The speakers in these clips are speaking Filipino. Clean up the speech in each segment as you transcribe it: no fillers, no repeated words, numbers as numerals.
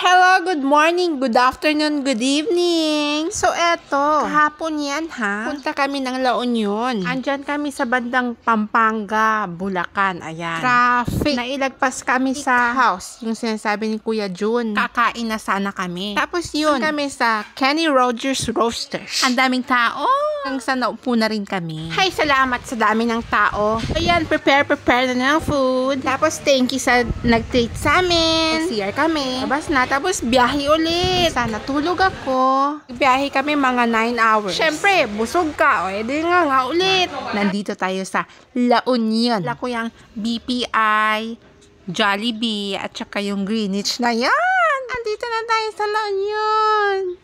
Hello, good morning, good afternoon, good evening. So, eto, kahapon yan ha. Punta kami ng La Union. Andyan kami sa bandang Pampanga, Bulacan, ayan. Traffic. Nailagpas kami sa house, yung sinasabi ni Kuya Jun. Kakain na sana kami. Tapos yun, kami sa Kenny Rogers Roasters. Ang daming tao. Hanggang sa naupo na rin kami. Hay, salamat sa dami ng tao. Ayan, prepare na ng food. Tapos, thank you sa nag-treat sa amin. CR kami. Labas na. Tapos, biyahe ulit. Sana tulog ako. Biyahe kami mga 9 hours. Siyempre, busog ka. O, edi nga ulit. Nandito tayo sa La Union. Wala ko yung BPI, Jollibee, at saka yung Greenwich na yan. Andito na tayo sa La Union.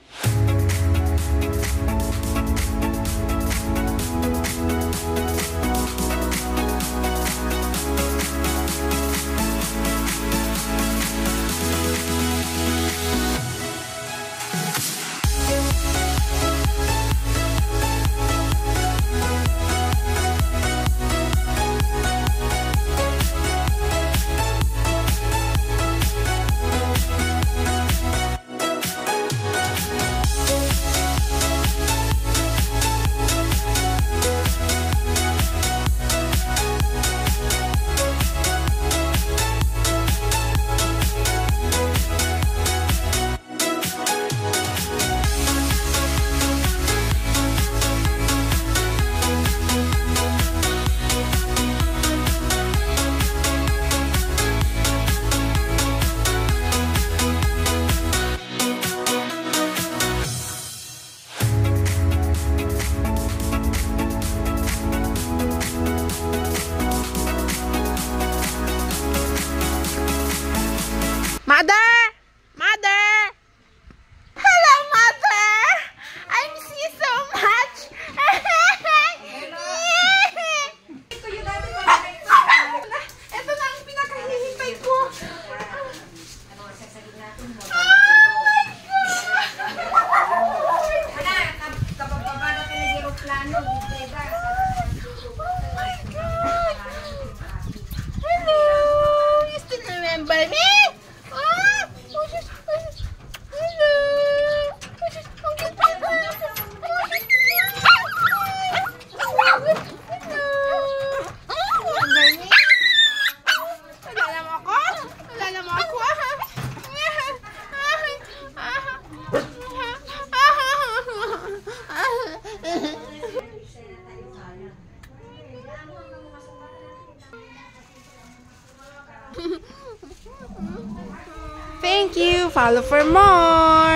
Mother! Hello, Mother! I miss you so much! Ito na ang pinakahihintay ko. Hello! You still remember me? Thank you. Follow for more.